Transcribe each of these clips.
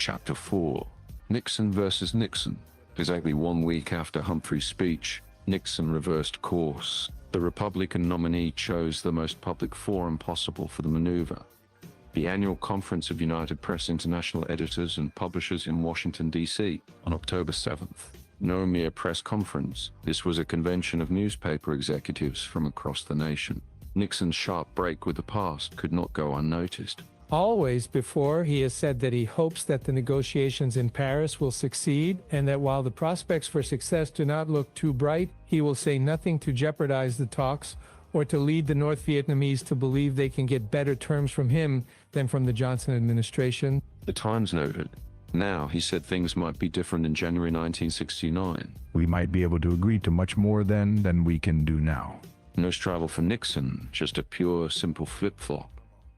Chapter 4. Nixon versus Nixon. Exactly 1 week after Humphrey's speech, Nixon reversed course. The Republican nominee chose the most public forum possible for the maneuver. The annual Conference of United Press International Editors and Publishers in Washington, D.C. on October 7th. No mere press conference, this was a convention of newspaper executives from across the nation. Nixon's sharp break with the past could not go unnoticed. Always before, he has said that he hopes that the negotiations in Paris will succeed, and that while the prospects for success do not look too bright, he will say nothing to jeopardize the talks or to lead the North Vietnamese to believe they can get better terms from him than from the Johnson administration. The Times noted, now he said things might be different in January 1969. We might be able to agree to much more then than we can do now. No straddle for Nixon, just a pure, simple flip-flop.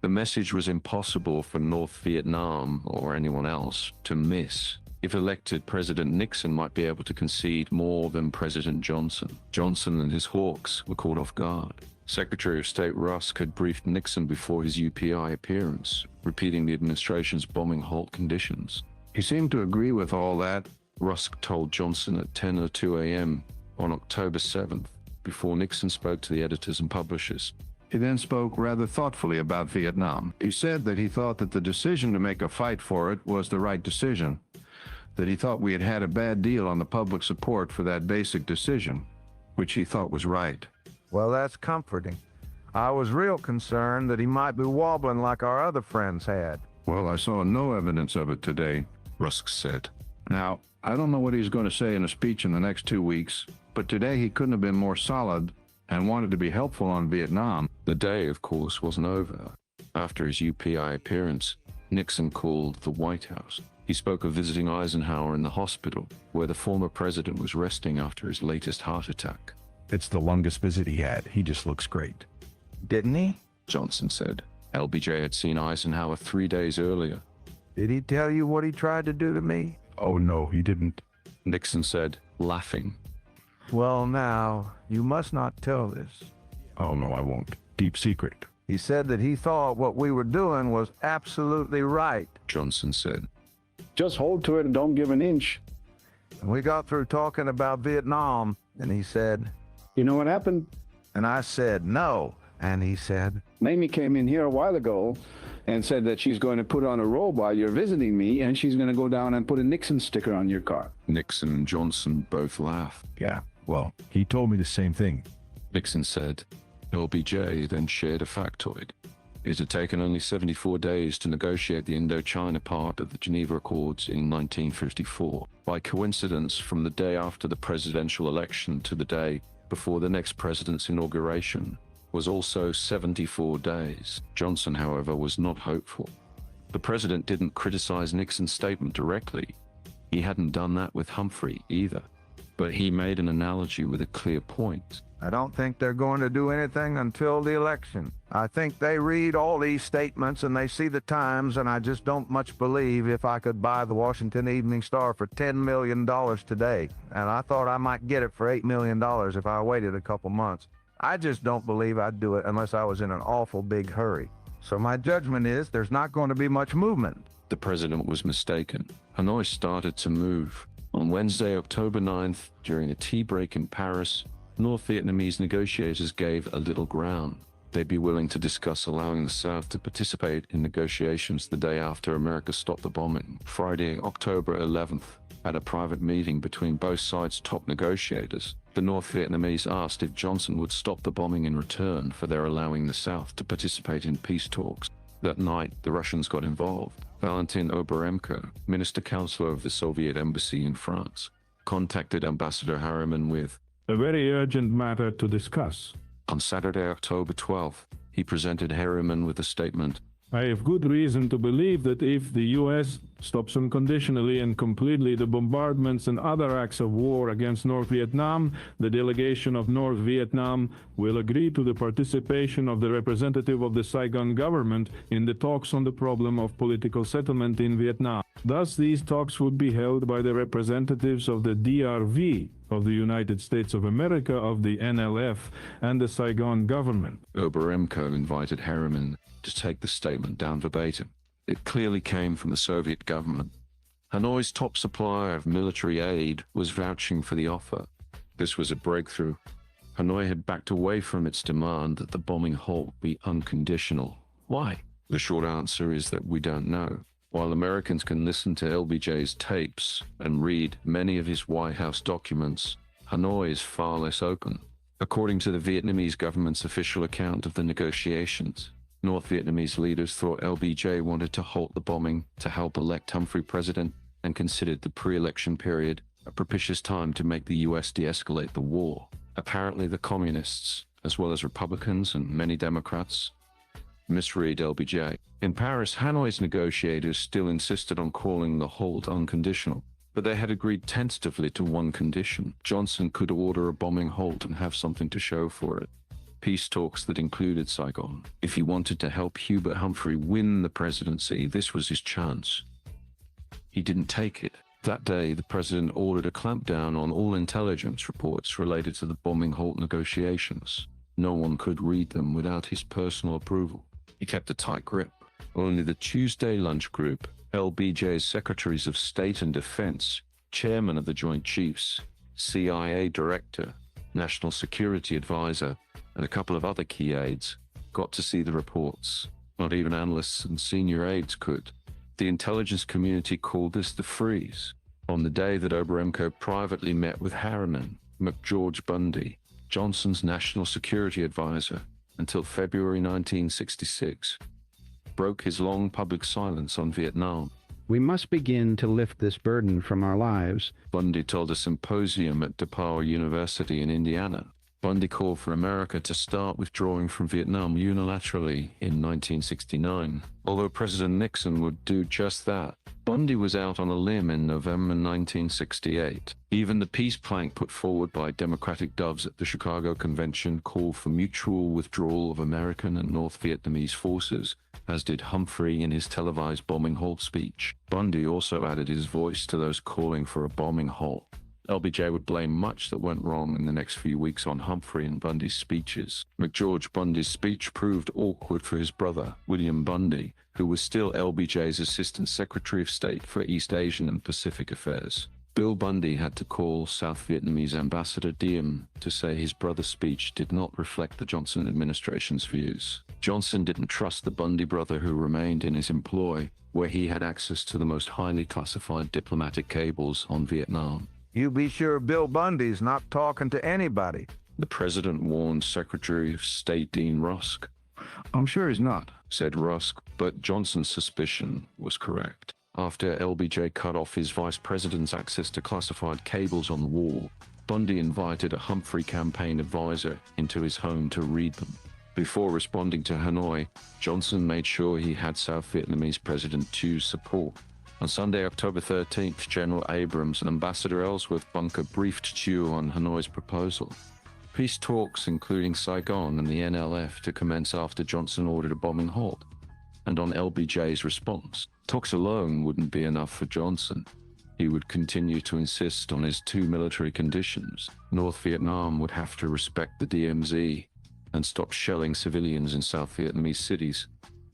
The message was impossible for North Vietnam or anyone else to miss. If elected, President Nixon might be able to concede more than President Johnson. Johnson and his hawks were caught off guard. Secretary of State Rusk had briefed Nixon before his UPI appearance, repeating the administration's bombing halt conditions. He seemed to agree with all that. Rusk told Johnson at 10:02 a.m. on October 7th, before Nixon spoke to the editors and publishers. He then spoke rather thoughtfully about Vietnam. He said that he thought that the decision to make a fight for it was the right decision, that he thought we had had a bad deal on the public support for that basic decision, which he thought was right. Well, that's comforting. I was real concerned that he might be wobbling like our other friends had. Well, I saw no evidence of it today, Rusk said. Now, I don't know what he's going to say in a speech in the next 2 weeks, but today he couldn't have been more solid and wanted to be helpful on Vietnam. The day, of course, wasn't over. After his UPI appearance, Nixon called the White House. He spoke of visiting Eisenhower in the hospital, where the former president was resting after his latest heart attack. It's the longest visit he had. He just looks great. Didn't he? Johnson said. LBJ had seen Eisenhower 3 days earlier. Did he tell you what he tried to do to me? Oh no, he didn't. Nixon said, laughing. Well, now, you must not tell this. Oh no, I won't. Deep secret. He said that he thought what we were doing was absolutely right. Johnson said. Just hold to it and don't give an inch. And we got through talking about Vietnam, and he said, You know what happened? and I said, no. And he said, Mamie came in here a while ago and said that she's going to put on a robe while you're visiting me, and she's going to go down and put a Nixon sticker on your car. Nixon and Johnson both laughed. Yeah, well, he told me the same thing. Nixon said. LBJ then shared a factoid. It had taken only 74 days to negotiate the Indochina part of the Geneva Accords in 1954. By coincidence, from the day after the presidential election to the day before the next president's inauguration was also 74 days. Johnson, however, was not hopeful. The president didn't criticize Nixon's statement directly. He hadn't done that with Humphrey either. But he made an analogy with a clear point. I don't think they're going to do anything until the election. I think they read all these statements and they see the Times, and I just don't much believe if I could buy the Washington Evening Star for $10 million today. And I thought I might get it for $8 million if I waited a couple months. I just don't believe I'd do it unless I was in an awful big hurry. So my judgment is there's not going to be much movement. The president was mistaken. Hanoi started to move. On Wednesday, October 9th, during a tea break in Paris, North Vietnamese negotiators gave a little ground. They'd be willing to discuss allowing the South to participate in negotiations the day after America stopped the bombing. Friday, October 11th, at a private meeting between both sides' top negotiators, the North Vietnamese asked if Johnson would stop the bombing in return for their allowing the South to participate in peace talks. That night, the Russians got involved. Valentin Oberemko, Minister Counselor of the Soviet Embassy in France, contacted Ambassador Harriman with a very urgent matter to discuss. On Saturday, October 12th, he presented Harriman with a statement. I have good reason to believe that if the U.S. stops unconditionally and completely the bombardments and other acts of war against North Vietnam, the delegation of North Vietnam will agree to the participation of the representative of the Saigon government in the talks on the problem of political settlement in Vietnam. Thus, these talks would be held by the representatives of the DRV, of the United States of America, of the NLF, and the Saigon government. Oberemko invited Harriman to take the statement down verbatim. It clearly came from the Soviet government. Hanoi's top supplier of military aid was vouching for the offer. This was a breakthrough. Hanoi had backed away from its demand that the bombing halt be unconditional. Why? The short answer is that we don't know. While Americans can listen to LBJ's tapes and read many of his White House documents, Hanoi is far less open. According to the Vietnamese government's official account of the negotiations, North Vietnamese leaders thought LBJ wanted to halt the bombing to help elect Humphrey president and considered the pre-election period a propitious time to make the US de-escalate the war. Apparently the communists, as well as Republicans and many Democrats, misread LBJ. In Paris, Hanoi's negotiators still insisted on calling the halt unconditional, but they had agreed tentatively to one condition. Johnson could order a bombing halt and have something to show for it. Peace talks that included Saigon. If he wanted to help Hubert Humphrey win the presidency, this was his chance. He didn't take it. That day, the president ordered a clampdown on all intelligence reports related to the bombing halt negotiations. No one could read them without his personal approval. He kept a tight grip. Only the Tuesday Lunch Group, LBJ's Secretaries of State and Defense, Chairman of the Joint Chiefs, CIA Director, National Security Advisor, and a couple of other key aides got to see the reports. Not even analysts and senior aides could. The intelligence community called this the freeze. On the day that Oberemko privately met with Harriman, McGeorge Bundy, Johnson's national security advisor, until February 1966, broke his long public silence on Vietnam. We must begin to lift this burden from our lives. Bundy told a symposium at DePauw University in Indiana. Bundy called for America to start withdrawing from Vietnam unilaterally in 1969. Although President Nixon would do just that, Bundy was out on a limb in November 1968. Even the peace plank put forward by Democratic doves at the Chicago Convention called for mutual withdrawal of American and North Vietnamese forces, as did Humphrey in his televised bombing halt speech. Bundy also added his voice to those calling for a bombing halt. LBJ would blame much that went wrong in the next few weeks on Humphrey and Bundy's speeches. McGeorge Bundy's speech proved awkward for his brother, William Bundy, who was still LBJ's Assistant Secretary of State for East Asian and Pacific Affairs. Bill Bundy had to call South Vietnamese Ambassador Diem to say his brother's speech did not reflect the Johnson administration's views. Johnson didn't trust the Bundy brother who remained in his employ, where he had access to the most highly classified diplomatic cables on Vietnam. You be sure Bill Bundy's not talking to anybody. The president warned Secretary of State Dean Rusk. I'm sure he's not. Said Rusk, but Johnson's suspicion was correct. After LBJ cut off his vice president's access to classified cables on the wall, Bundy invited a Humphrey campaign advisor into his home to read them. Before responding to Hanoi, Johnson made sure he had South Vietnamese President Thie's support. On Sunday, October 13th, General Abrams and Ambassador Ellsworth Bunker briefed Thieu on Hanoi's proposal. Peace talks, including Saigon and the NLF, to commence after Johnson ordered a bombing halt, and on LBJ's response. Talks alone wouldn't be enough for Johnson. He would continue to insist on his two military conditions. North Vietnam would have to respect the DMZ and stop shelling civilians in South Vietnamese cities,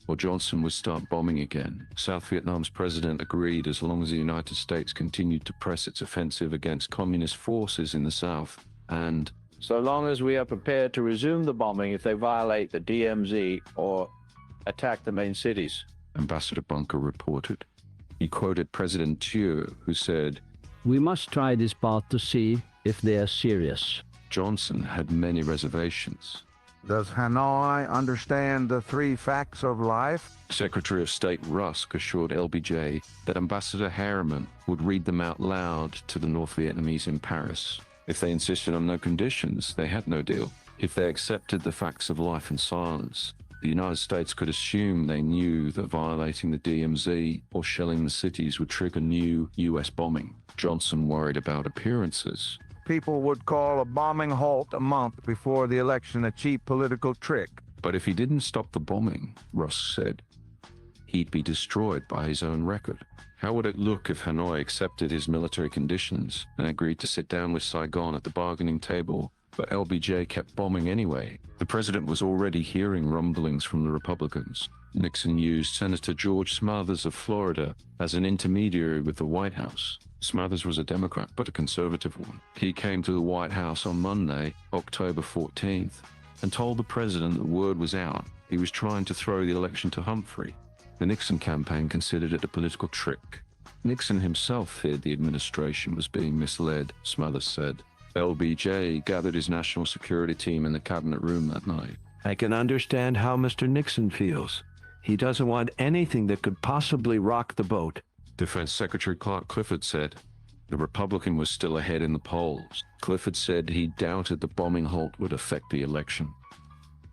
or Johnson would start bombing again. South Vietnam's president agreed as long as the United States continued to press its offensive against communist forces in the South, and so long as we are prepared to resume the bombing if they violate the DMZ or attack the main cities. Ambassador Bunker reported. He quoted President Thieu, who said, "We must try this path to see if they are serious." Johnson had many reservations. Does Hanoi understand the three facts of life? Secretary of State Rusk assured LBJ that Ambassador Harriman would read them out loud to the North Vietnamese in Paris. If they insisted on no conditions, they had no deal. If they accepted the facts of life in silence, the United States could assume they knew that violating the DMZ or shelling the cities would trigger new U.S. bombing. Johnson worried about appearances. People would call a bombing halt a month before the election a cheap political trick. But if he didn't stop the bombing, Rusk said, he'd be destroyed by his own record. How would it look if Hanoi accepted his military conditions and agreed to sit down with Saigon at the bargaining table but LBJ kept bombing anyway. The president was already hearing rumblings from the Republicans. Nixon used Senator George Smathers of Florida as an intermediary with the White House. Smathers was a Democrat, but a conservative one. He came to the White House on Monday, October 14th, and told the president that word was out. He was trying to throw the election to Humphrey. The Nixon campaign considered it a political trick. Nixon himself feared the administration was being misled, Smathers said. LBJ gathered his national security team in the cabinet room that night. I can understand how Mr. Nixon feels. He doesn't want anything that could possibly rock the boat. Defense Secretary Clark Clifford said. The Republican was still ahead in the polls. Clifford said he doubted the bombing halt would affect the election.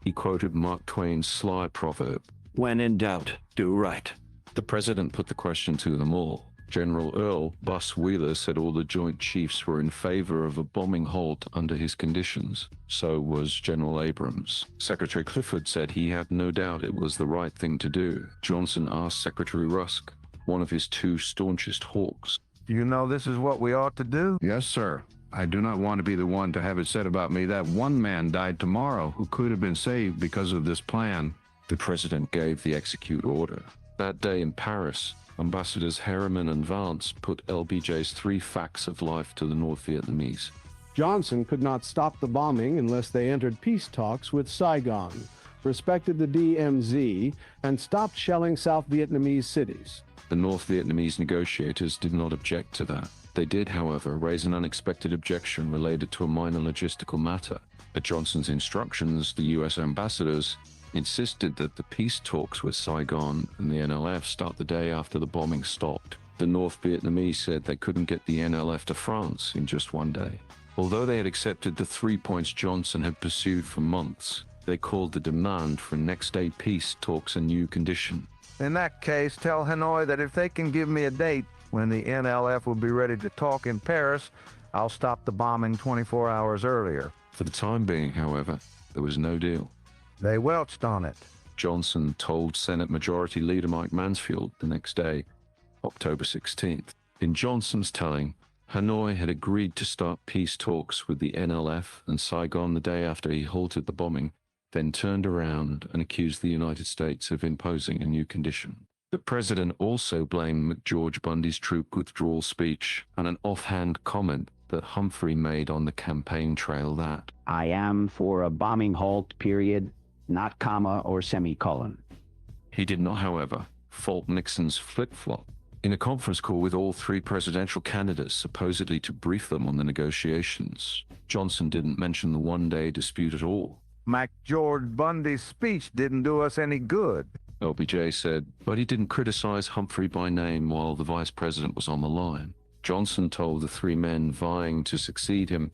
He quoted Mark Twain's sly proverb, "When in doubt, do right." The president put the question to them all. General Earl Bus Wheeler said all the Joint Chiefs were in favor of a bombing halt under his conditions. So was General Abrams. Secretary Clifford said he had no doubt it was the right thing to do. Johnson asked Secretary Rusk, one of his two staunchest hawks, You know this is what we ought to do? Yes, sir. I do not want to be the one to have it said about me that one man died tomorrow who could have been saved because of this plan. The president gave the execute order. That day in Paris, Ambassadors Harriman and Vance put LBJ's 3 facts of life to the North Vietnamese. Johnson could not stop the bombing unless they entered peace talks with Saigon, respected the DMZ, and stopped shelling South Vietnamese cities. The North Vietnamese negotiators did not object to that. They did, however, raise an unexpected objection related to a minor logistical matter. At Johnson's instructions, the U.S. ambassadors insisted that the peace talks with Saigon and the NLF start the day after the bombing stopped. The North Vietnamese said they couldn't get the NLF to France in just one day. Although they had accepted the 3 points Johnson had pursued for months, they called the demand for next-day peace talks a new condition. In that case, tell Hanoi that if they can give me a date when the NLF will be ready to talk in Paris, I'll stop the bombing 24 hours earlier. For the time being, however, there was no deal. They welched on it. Johnson told Senate Majority Leader Mike Mansfield the next day, October 16th. In Johnson's telling, Hanoi had agreed to start peace talks with the NLF and Saigon the day after he halted the bombing, then turned around and accused the United States of imposing a new condition. The president also blamed McGeorge Bundy's troop withdrawal speech and an offhand comment that Humphrey made on the campaign trail that, "I am for a bombing halt, period, not comma or semicolon." He did not, however, fault Nixon's flip-flop. In a conference call with all 3 presidential candidates, supposedly to brief them on the negotiations, Johnson didn't mention the one-day dispute at all. McGeorge Bundy's speech didn't do us any good. LBJ said, but he didn't criticize Humphrey by name while the vice president was on the line. Johnson told the 3 men vying to succeed him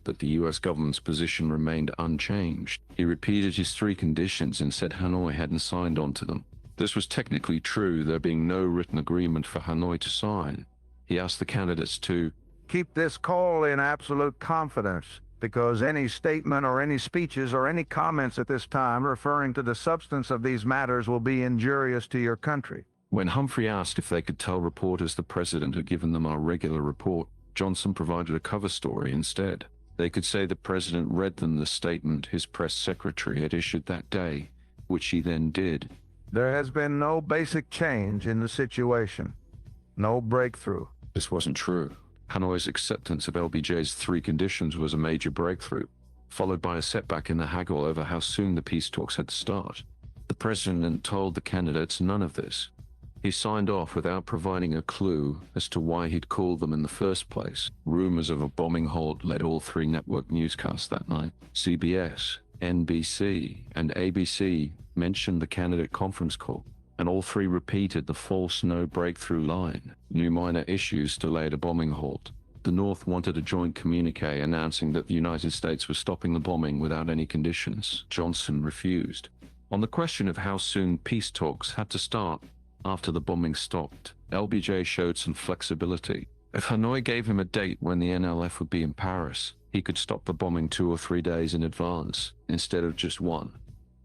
that the U.S. government's position remained unchanged. He repeated his 3 conditions and said Hanoi hadn't signed on to them. This was technically true, there being no written agreement for Hanoi to sign. He asked the candidates to keep this call in absolute confidence, because any statement or any speeches or any comments at this time referring to the substance of these matters will be injurious to your country. When Humphrey asked if they could tell reporters the president had given them our regular report, Johnson provided a cover story instead. They could say the president read them the statement his press secretary had issued that day, which he then did. There has been no basic change in the situation. No breakthrough. This wasn't true. Hanoi's acceptance of LBJ's 3 conditions was a major breakthrough, followed by a setback in the haggle over how soon the peace talks had to start. The president told the candidates none of this. He signed off without providing a clue as to why he'd called them in the first place. Rumors of a bombing halt led all 3 network newscasts that night. CBS, NBC, and ABC mentioned the candidate conference call, and all 3 repeated the false no breakthrough line. New minor issues delayed a bombing halt. The North wanted a joint communique announcing that the United States was stopping the bombing without any conditions. Johnson refused. On the question of how soon peace talks had to start after the bombing stopped, LBJ showed some flexibility. If Hanoi gave him a date when the NLF would be in Paris, he could stop the bombing 2 or 3 days in advance, instead of just 1.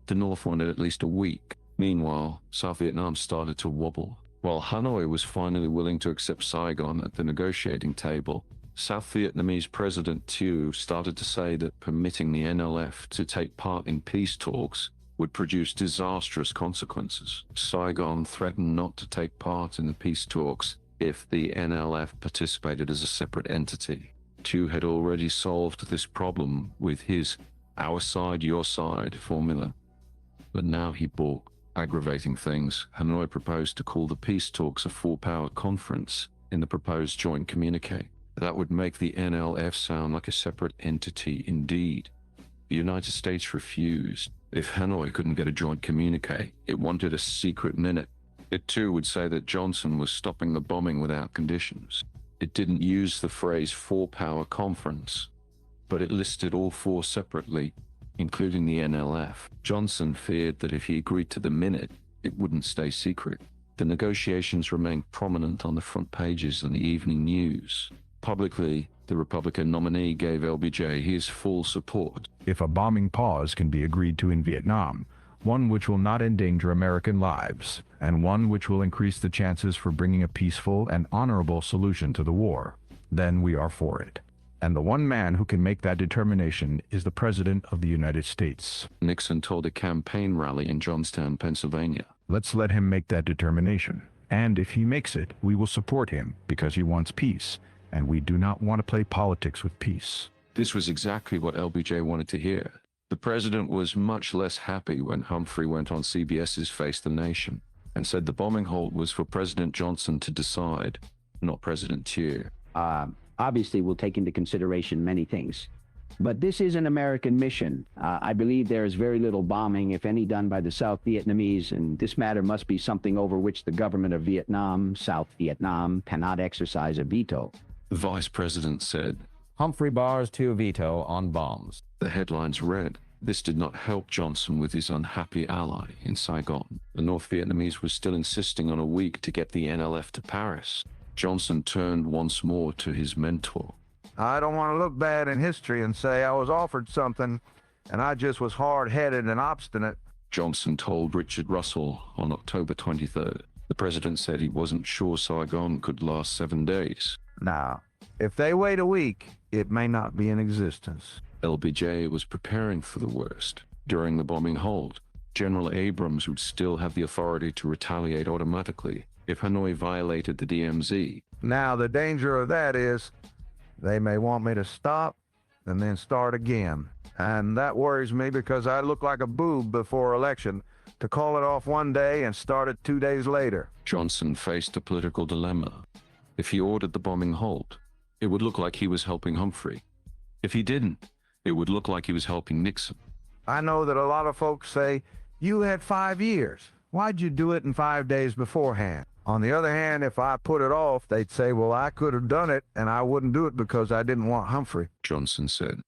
The North wanted at least a week. Meanwhile, South Vietnam started to wobble. While Hanoi was finally willing to accept Saigon at the negotiating table, South Vietnamese President Thieu started to say that permitting the NLF to take part in peace talks would produce disastrous consequences. Saigon threatened not to take part in the peace talks if the NLF participated as a separate entity. Thieu had already solved this problem with his "our side, your side" formula. But now he balked. Aggravating things, Hanoi proposed to call the peace talks a four-power conference in the proposed joint communique. That would make the NLF sound like a separate entity indeed. The United States refused. If Hanoi couldn't get a joint communique, it wanted a secret minute. It too would say that Johnson was stopping the bombing without conditions. It didn't use the phrase four-power conference, but it listed all four separately, including the NLF. Johnson feared that if he agreed to the minute, it wouldn't stay secret. The negotiations remained prominent on the front pages of the evening news. Publicly, the Republican nominee gave LBJ his full support. If a bombing pause can be agreed to in Vietnam, one which will not endanger American lives, and one which will increase the chances for bringing a peaceful and honorable solution to the war, then we are for it. And the one man who can make that determination is the President of the United States. Nixon told a campaign rally in Johnstown, Pennsylvania. Let's let him make that determination. And if he makes it, we will support him because he wants peace, and we do not want to play politics with peace. This was exactly what LBJ wanted to hear. The president was much less happy when Humphrey went on CBS's Face the Nation and said the bombing halt was for President Johnson to decide, not President Thieu. Obviously, we'll take into consideration many things. But this is an American mission. I believe there is very little bombing, if any, done by the South Vietnamese, and this matter must be something over which the government of Vietnam, South Vietnam, cannot exercise a veto. The vice president said, Humphrey bars to veto on bombs. The headlines read, this did not help Johnson with his unhappy ally in Saigon. The North Vietnamese was still insisting on a week to get the NLF to Paris. Johnson turned once more to his mentor. I don't want to look bad in history and say I was offered something and I just was hard-headed and obstinate. Johnson told Richard Russell on October 23rd. The president said he wasn't sure Saigon could last 7 days. Now, if they wait a week, it may not be in existence. LBJ was preparing for the worst. During the bombing halt, General Abrams would still have the authority to retaliate automatically if Hanoi violated the DMZ. Now, the danger of that is they may want me to stop and then start again. And that worries me because I look like a boob before election to call it off one day and start it 2 days later. Johnson faced a political dilemma. If he ordered the bombing halt, it would look like he was helping Humphrey. If he didn't, it would look like he was helping Nixon. I know that a lot of folks say, you had 5 years. Why'd you do it in 5 days beforehand? On the other hand, if I put it off, they'd say, well, I could have done it, and I wouldn't do it because I didn't want Humphrey. Johnson said.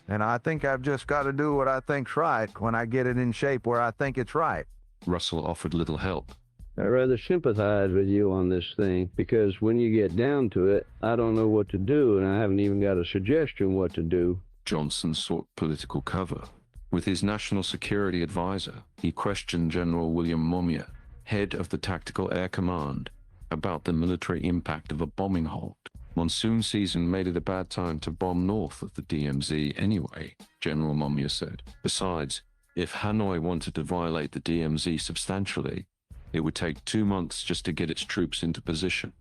And I think I've just got to do what I think's right when I get it in shape where I think it's right. Russell offered little help. I rather sympathize with you on this thing, because when you get down to it, I don't know what to do, and I haven't even got a suggestion what to do. Johnson sought political cover. With his national security advisor, he questioned General William Momia, head of the Tactical Air Command, about the military impact of a bombing halt. Monsoon season made it a bad time to bomb north of the DMZ anyway, General Momia said. Besides, if Hanoi wanted to violate the DMZ substantially, it would take 2 months just to get its troops into position.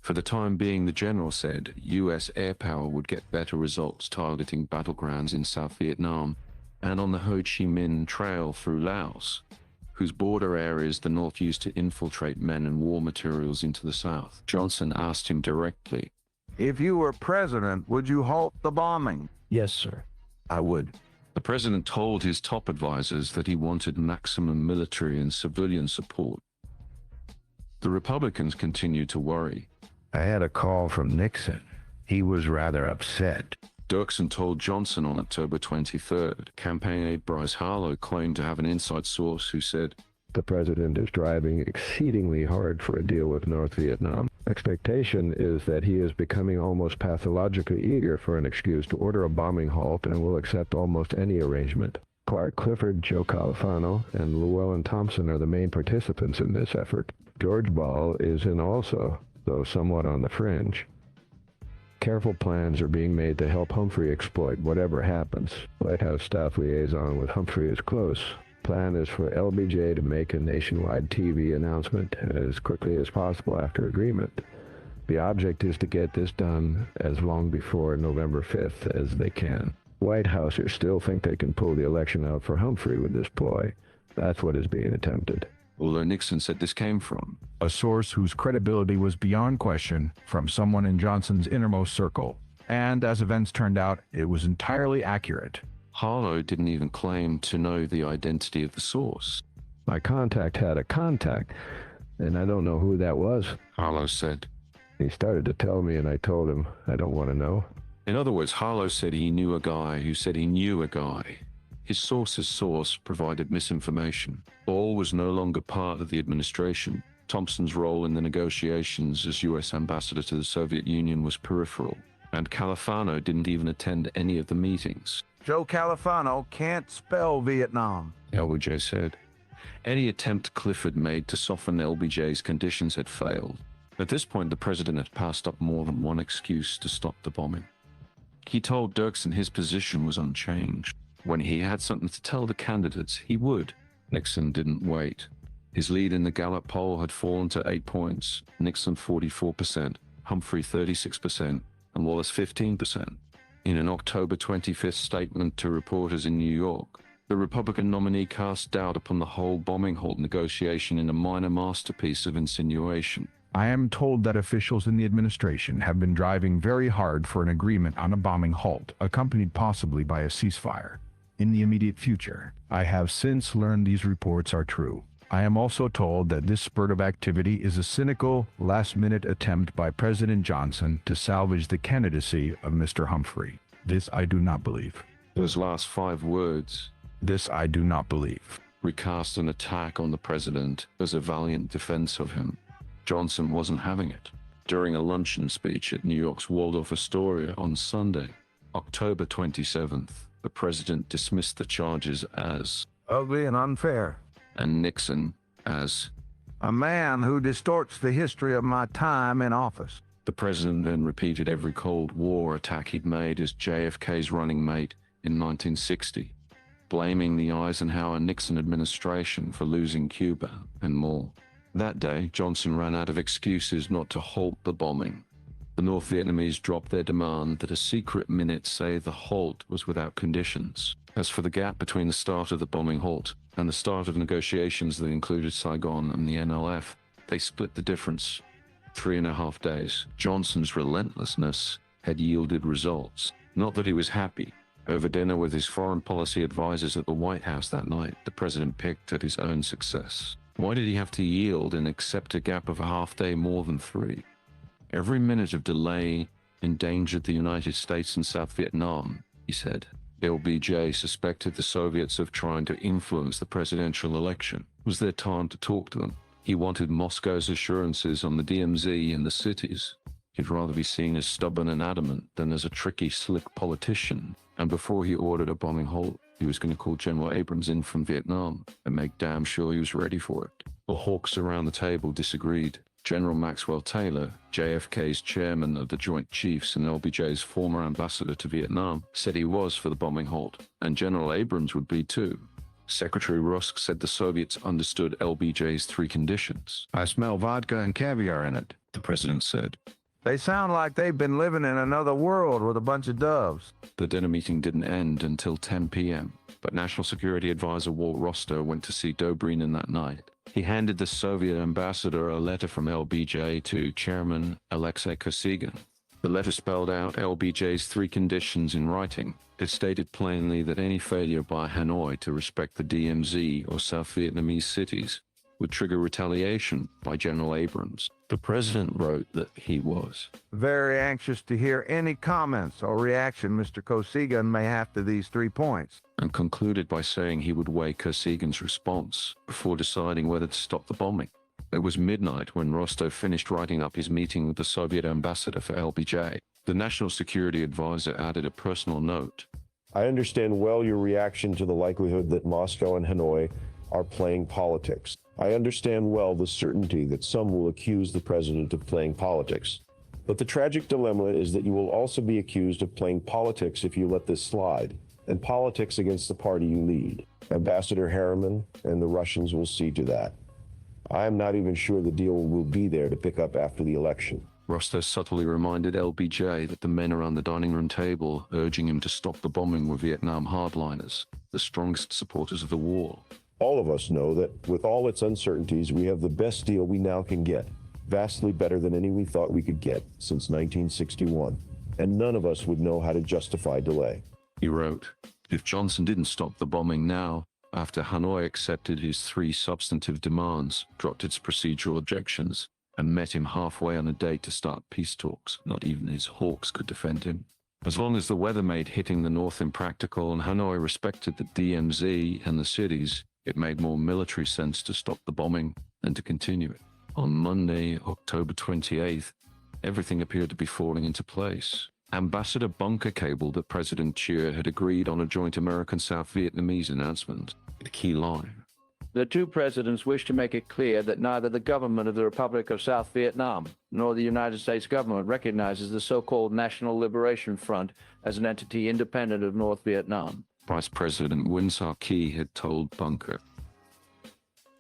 For the time being, the general said, U.S. air power would get better results targeting battlegrounds in South Vietnam and on the Ho Chi Minh Trail through Laos, whose border areas the North used to infiltrate men and war materials into the South. Johnson asked him directly, if you were president, would you halt the bombing? Yes, sir. I would. The president told his top advisors that he wanted maximum military and civilian support. The Republicans continued to worry. I had a call from Nixon. He was rather upset. Dirksen told Johnson on October 23rd. Campaign aide Bryce Harlow claimed to have an inside source who said, the president is driving exceedingly hard for a deal with North Vietnam. Expectation is that he is becoming almost pathologically eager for an excuse to order a bombing halt and will accept almost any arrangement. Clark Clifford, Joe Califano, and Llewellyn Thompson are the main participants in this effort. George Ball is in also, though somewhat on the fringe. Careful plans are being made to help Humphrey exploit whatever happens. White House staff liaison with Humphrey is close. Plan is for LBJ to make a nationwide TV announcement as quickly as possible after agreement. The object is to get this done as long before November 5th as they can. White Housers still think they can pull the election out for Humphrey with this ploy. That's what is being attempted. Although Nixon said this came from a source whose credibility was beyond question from someone in Johnson's innermost circle. And as events turned out, it was entirely accurate. Harlow didn't even claim to know the identity of the source. My contact had a contact, and I don't know who that was, Harlow said. He started to tell me, and I told him I don't want to know. In other words, Harlow said he knew a guy who said he knew a guy. His source's source provided misinformation. Ball was no longer part of the administration. Thompson's role in the negotiations as U.S. ambassador to the Soviet Union was peripheral, and Califano didn't even attend any of the meetings. Joe Califano can't spell Vietnam, LBJ said. Any attempt Clifford made to soften LBJ's conditions had failed. At this point, the president had passed up more than one excuse to stop the bombing. He told Dirksen his position was unchanged. When he had something to tell the candidates, he would. Nixon didn't wait. His lead in the Gallup poll had fallen to 8 points, Nixon 44%, Humphrey 36%, and Wallace 15%. In an October 25th statement to reporters in New York, the Republican nominee cast doubt upon the whole bombing halt negotiation in a minor masterpiece of insinuation. I am told that officials in the administration have been driving very hard for an agreement on a bombing halt, accompanied possibly by a ceasefire, in the immediate future. I have since learned these reports are true. I am also told that this spurt of activity is a cynical, last-minute attempt by President Johnson to salvage the candidacy of Mr. Humphrey. This I do not believe. Those last 5 words, this I do not believe, recast an attack on the president as a valiant defense of him. Johnson wasn't having it. During a luncheon speech at New York's Waldorf Astoria on Sunday, October 27th, the president dismissed the charges as ugly and unfair, and Nixon as a man who distorts the history of my time in office. The president then repeated every Cold War attack he'd made as JFK's running mate in 1960, blaming the Eisenhower-Nixon administration for losing Cuba and more. That day, Johnson ran out of excuses not to halt the bombing. The North Vietnamese dropped their demand that a secret minute say the halt was without conditions. As for the gap between the start of the bombing halt and the start of negotiations that included Saigon and the NLF, they split the difference. 3.5 days. Johnson's relentlessness had yielded results. Not that he was happy. Over dinner with his foreign policy advisors at the White House that night, the president picked at his own success. Why did he have to yield and accept a gap of a half day more than 3? Every minute of delay endangered the United States and South Vietnam, he said. LBJ suspected the Soviets of trying to influence the presidential election. Was there time to talk to them? He wanted Moscow's assurances on the DMZ and the cities. He'd rather be seen as stubborn and adamant than as a tricky, slick politician. And before he ordered a bombing halt, he was going to call General Abrams in from Vietnam and make damn sure he was ready for it. The hawks around the table disagreed. General Maxwell Taylor, JFK's chairman of the Joint Chiefs and LBJ's former ambassador to Vietnam, said he was for the bombing halt, and General Abrams would be too. Secretary Rusk said the Soviets understood LBJ's 3 conditions. I smell vodka and caviar in it, the president said. They sound like they've been living in another world with a bunch of doves. The dinner meeting didn't end until 10 p.m., but National Security Advisor Walt Rostow went to see Dobrynin that night. He handed the Soviet ambassador a letter from LBJ to Chairman Alexei Kosygin. The letter spelled out LBJ's 3 conditions in writing. It stated plainly that any failure by Hanoi to respect the DMZ or South Vietnamese cities would trigger retaliation by General Abrams. The president wrote that he was very anxious to hear any comments or reaction Mr. Kosygin may have to these 3 points, and concluded by saying he would weigh Kosygin's response before deciding whether to stop the bombing. It was midnight when Rostow finished writing up his meeting with the Soviet ambassador for LBJ. The National Security Advisor added a personal note. I understand well your reaction to the likelihood that Moscow and Hanoi are playing politics. I understand well the certainty that some will accuse the president of playing politics. But the tragic dilemma is that you will also be accused of playing politics if you let this slide, and politics against the party you lead. Ambassador Harriman and the Russians will see to that. I am not even sure the deal will be there to pick up after the election. Rostow subtly reminded LBJ that the men around the dining room table urging him to stop the bombing were Vietnam hardliners, the strongest supporters of the war. All of us know that with all its uncertainties, we have the best deal we now can get, vastly better than any we thought we could get since 1961, and none of us would know how to justify delay. He wrote, if Johnson didn't stop the bombing now, after Hanoi accepted his 3 substantive demands, dropped its procedural objections, and met him halfway on a date to start peace talks, not even his hawks could defend him. As long as the weather made hitting the North impractical and Hanoi respected the DMZ and the cities, it made more military sense to stop the bombing than to continue it. On Monday, October 28th, everything appeared to be falling into place. Ambassador Bunker cabled that President Thieu had agreed on a joint American-South Vietnamese announcement. The key line. The two presidents wish to make it clear that neither the government of the Republic of South Vietnam nor the United States government recognizes the so-called National Liberation Front as an entity independent of North Vietnam. Vice President Win Sa Kee had told Bunker.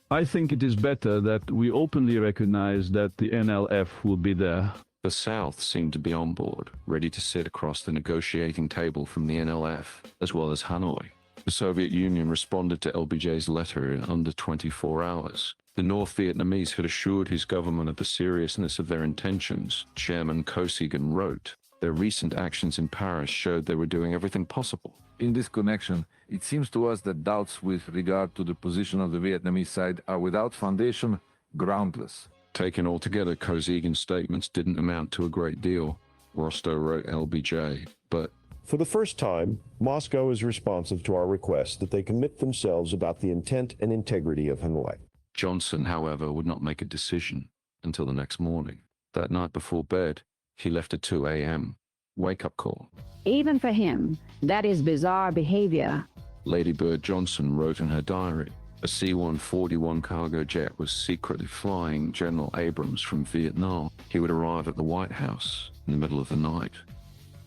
I think it is better that we openly recognize that the NLF will be there. The South seemed to be on board, ready to sit across the negotiating table from the NLF, as well as Hanoi. The Soviet Union responded to LBJ's letter in under 24 hours. The North Vietnamese had assured his government of the seriousness of their intentions. Chairman Kosygin wrote, their recent actions in Paris showed they were doing everything possible. In this connection, it seems to us that doubts with regard to the position of the Vietnamese side are without foundation, groundless. Taken altogether, Kosygin's statements didn't amount to a great deal. Rostow wrote LBJ, but for the first time, Moscow is responsive to our request that they commit themselves about the intent and integrity of Hanoi. Johnson, however, would not make a decision until the next morning. That night before bed, he left at 2 a.m. Wake-up call. Even for him, that is bizarre behavior. Lady Bird Johnson wrote in her diary, a C-141 cargo jet was secretly flying General Abrams from Vietnam. He would arrive at the White House in the middle of the night.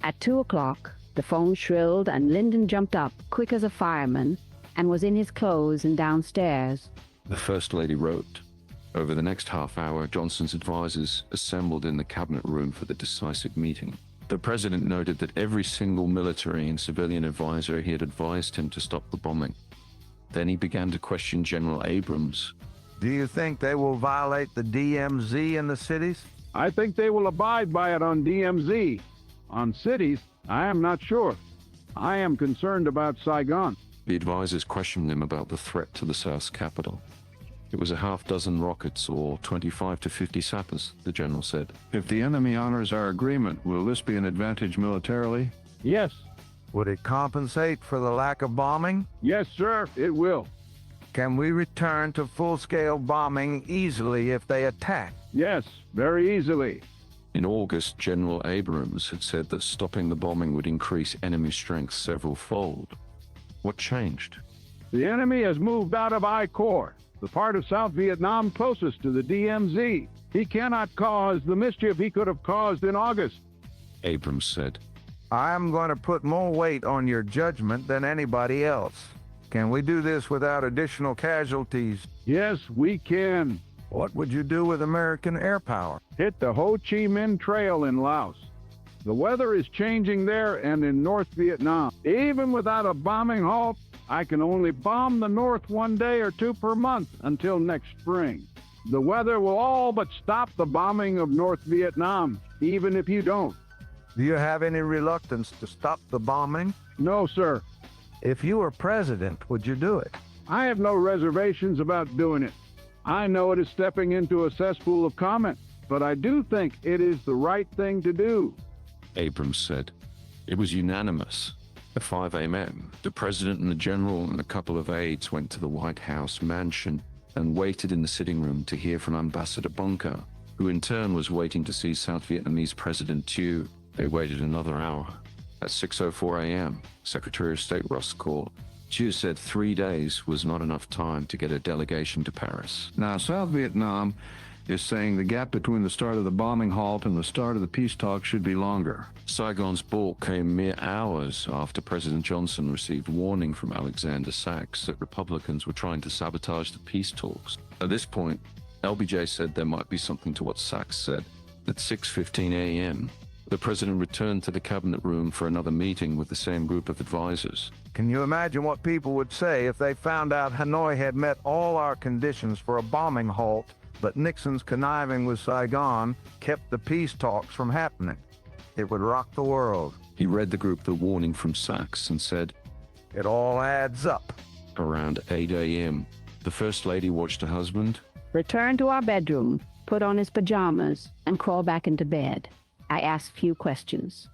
At 2 o'clock, the phone shrilled and Lyndon jumped up, quick as a fireman, and was in his clothes and downstairs. The First Lady wrote. Over the next half hour, Johnson's advisors assembled in the cabinet room for the decisive meeting. The president noted that every single military and civilian advisor he had advised him to stop the bombing. Then he began to question General Abrams. Do you think they will violate the DMZ in the cities? I think they will abide by it on DMZ. On cities, I am not sure. I am concerned about Saigon. The advisors questioned him about the threat to the South's capital. It was a half-dozen rockets or 25 to 50 sappers, the general said. If the enemy honors our agreement, will this be an advantage militarily? Yes. Would it compensate for the lack of bombing? Yes, sir, it will. Can we return to full-scale bombing easily if they attack? Yes, very easily. In August, General Abrams had said that stopping the bombing would increase enemy strength several-fold. What changed? The enemy has moved out of I Corps, the part of South Vietnam closest to the DMZ. He cannot cause the mischief he could have caused in August. Abrams said. I am going to put more weight on your judgment than anybody else. Can we do this without additional casualties? Yes, we can. What would you do with American air power? Hit the Ho Chi Minh Trail in Laos. The weather is changing there and in North Vietnam. Even without a bombing halt, I can only bomb the North 1 day or 2 per month until next spring. The weather will all but stop the bombing of North Vietnam, even if you don't. Do you have any reluctance to stop the bombing? No, sir. If you were president, would you do it? I have no reservations about doing it. I know it is stepping into a cesspool of comment, but I do think it is the right thing to do. Abrams said. It was unanimous. At 5 a.m., the president and the general and a couple of aides went to the White House mansion and waited in the sitting room to hear from Ambassador Bunker, who in turn was waiting to see South Vietnamese President Thieu. They waited another hour. At 6:04 a.m., Secretary of State Ross called. Thieu said 3 days was not enough time to get a delegation to Paris. Now, South Vietnam is saying the gap between the start of the bombing halt and the start of the peace talks should be longer. Saigon's balk came mere hours after President Johnson received warning from Alexander Sachs that Republicans were trying to sabotage the peace talks. At this point, LBJ said there might be something to what Sachs said. At 6:15 a.m., the president returned to the cabinet room for another meeting with the same group of advisors. Can you imagine what people would say if they found out Hanoi had met all our conditions for a bombing halt, but Nixon's conniving with Saigon kept the peace talks from happening? It would rock the world. He read the group the warning from Sachs and said, "It all adds up." Around 8 a.m., the First Lady watched her husband return to our bedroom, put on his pajamas, and crawl back into bed. I asked few questions.